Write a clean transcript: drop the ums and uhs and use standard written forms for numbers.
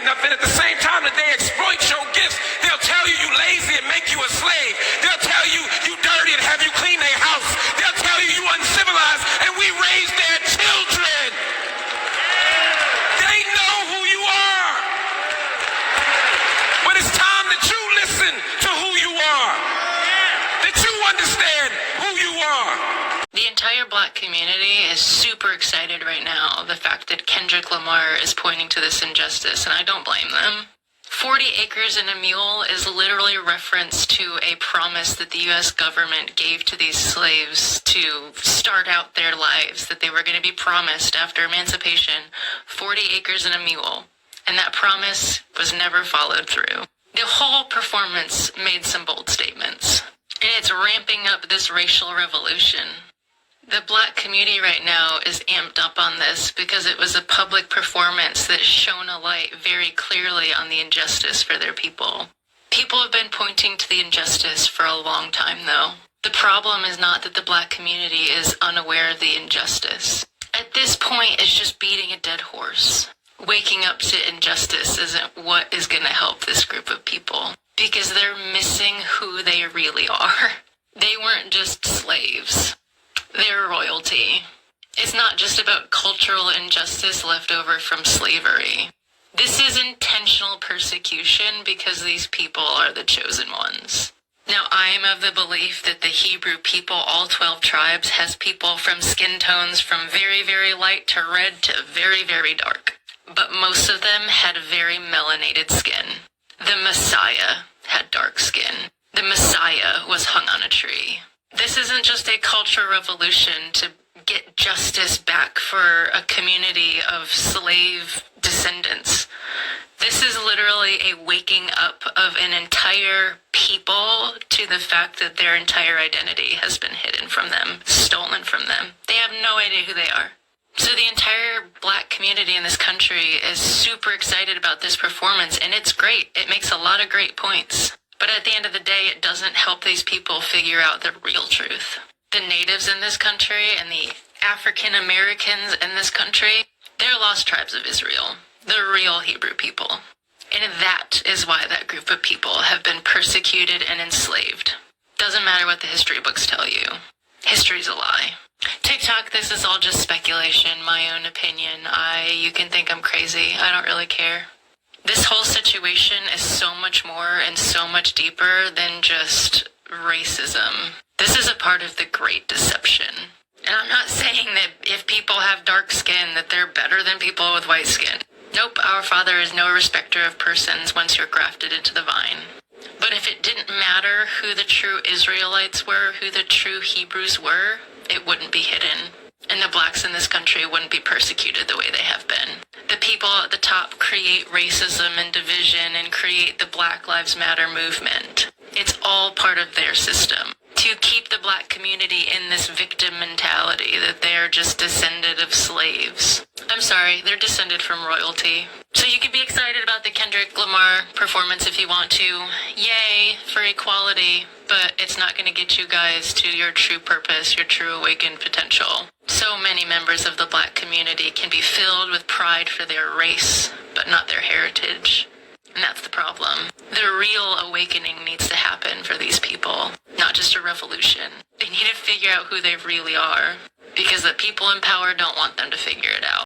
nothing. At the same time that they exploit your gifts, they'll tell you you lazy and make you a slave. They'll tell you you dirty and have you clean their house. They'll tell you you uncivilized and we raise their children. They know who you are. But it's time that you listen to who you are. That you understand who you are. The entire black community is super excited right now, the fact that Kendrick Lamar is pointing to this injustice, and I don't blame them. 40 acres and a mule is literally a reference to a promise that the U.S. government gave to these slaves to start out their lives, that they were going to be promised after emancipation 40 acres and a mule, and that promise was never followed through. The whole performance made some bold statements, and it's ramping up this racial revolution. The black community right now is amped up on this because it was a public performance that shone a light very clearly on the injustice for their people. People have been pointing to the injustice for a long time, though. The problem is not that the black community is unaware of the injustice. At this point, it's just beating a dead horse. Waking up to injustice isn't what is going to help this group of people because they're missing who they really are. They weren't just slaves. They're royalty. It's not just about cultural injustice left over from slavery. This is intentional persecution because these people are the chosen ones. Now, I am of the belief that the Hebrew people, all 12 tribes, has people from skin tones from very, very light to red to very, very dark. But most of them had very melanated skin. The Messiah had dark skin. The Messiah was hung on a tree. This isn't just a cultural revolution to get justice back for a community of slave descendants. This is literally a waking up of an entire people to the fact that their entire identity has been hidden from them, stolen from them. They have no idea who they are. So the entire black community in this country is super excited about this performance, and it's great. It makes a lot of great points. But at the end of the day, it doesn't help these people figure out the real truth. The natives in this country and the African Americans in this country, they're lost tribes of Israel, the real Hebrew people. And that is why that group of people have been persecuted and enslaved. Doesn't matter what the history books tell you. History's a lie. TikTok, this is all just speculation, my own opinion. You can think I'm crazy. I don't really care. This whole situation is so much more and so much deeper than just racism. This is a part of the Great Deception. And I'm not saying that if people have dark skin that they're better than people with white skin. Nope, our Father is no respecter of persons once you're grafted into the vine. But if it didn't matter who the true Israelites were, who the true Hebrews were, it wouldn't be hidden. And the blacks in this country wouldn't be persecuted the way they have been. The people at the top create racism and division and create the Black Lives Matter movement. It's all part of their system. To keep the black community in this victim mentality that they're just descended of slaves. I'm sorry, they're descended from royalty. So you can be excited about the Kendrick Lamar performance if you want to. Yay for equality, but it's not going to get you guys to your true purpose, your true awakened potential. So many members of the black community can be filled with pride for their race, but not their heritage. And that's the problem. The real awakening needs to happen for these people, not just a revolution. They need to figure out who they really are, because the people in power don't want them to figure it out.